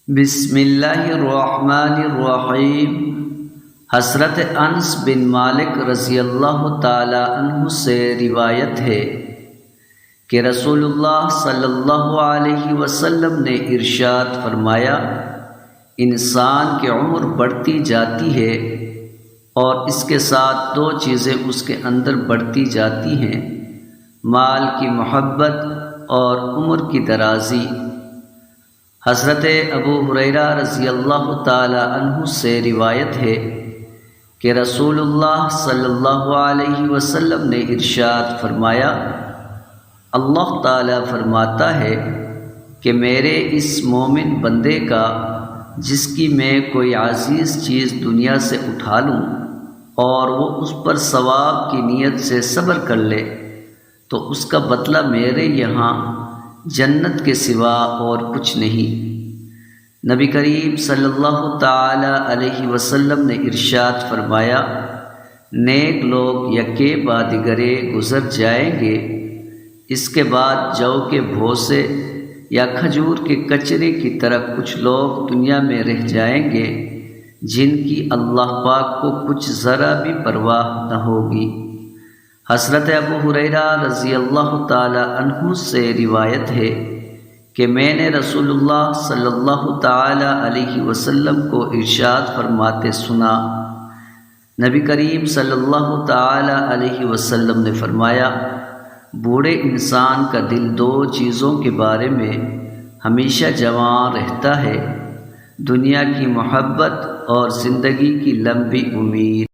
بسم اللہ الرحمن الرحیم۔ حضرت انس بن مالک رضی اللہ تعالی عنہ سے روایت ہے کہ رسول اللہ صلی اللہ علیہ وسلم نے ارشاد فرمایا، انسان کی عمر بڑھتی جاتی ہے اور اس کے ساتھ دو چیزیں اس کے اندر بڑھتی جاتی ہیں، مال کی محبت اور عمر کی درازی۔ حضرت ابو ہریرہ رضی اللہ تعالی عنہ سے روایت ہے کہ رسول اللہ صلی اللہ علیہ وسلم نے ارشاد فرمایا، اللہ تعالی فرماتا ہے کہ میرے اس مومن بندے کا جس کی میں کوئی عزیز چیز دنیا سے اٹھا لوں اور وہ اس پر ثواب کی نیت سے صبر کر لے تو اس کا بدلہ میرے یہاں جنت کے سوا اور کچھ نہیں۔ نبی کریم صلی اللہ تعالی علیہ وسلم نے ارشاد فرمایا، نیک لوگ یکے بعد دیگرے گزر جائیں گے، اس کے بعد جو کے بھوسے یا کھجور کے کچرے کی طرح کچھ لوگ دنیا میں رہ جائیں گے جن کی اللہ پاک کو کچھ ذرا بھی پرواہ نہ ہوگی۔ حضرت ابو ہریرہ رضی اللہ تعالی عنہ سے روایت ہے کہ میں نے رسول اللہ صلی اللہ تعالی علیہ وسلم کو ارشاد فرماتے سنا، نبی کریم صلی اللہ تعالی علیہ وسلم نے فرمایا، بوڑھے انسان کا دل دو چیزوں کے بارے میں ہمیشہ جوان رہتا ہے، دنیا کی محبت اور زندگی کی لمبی امید۔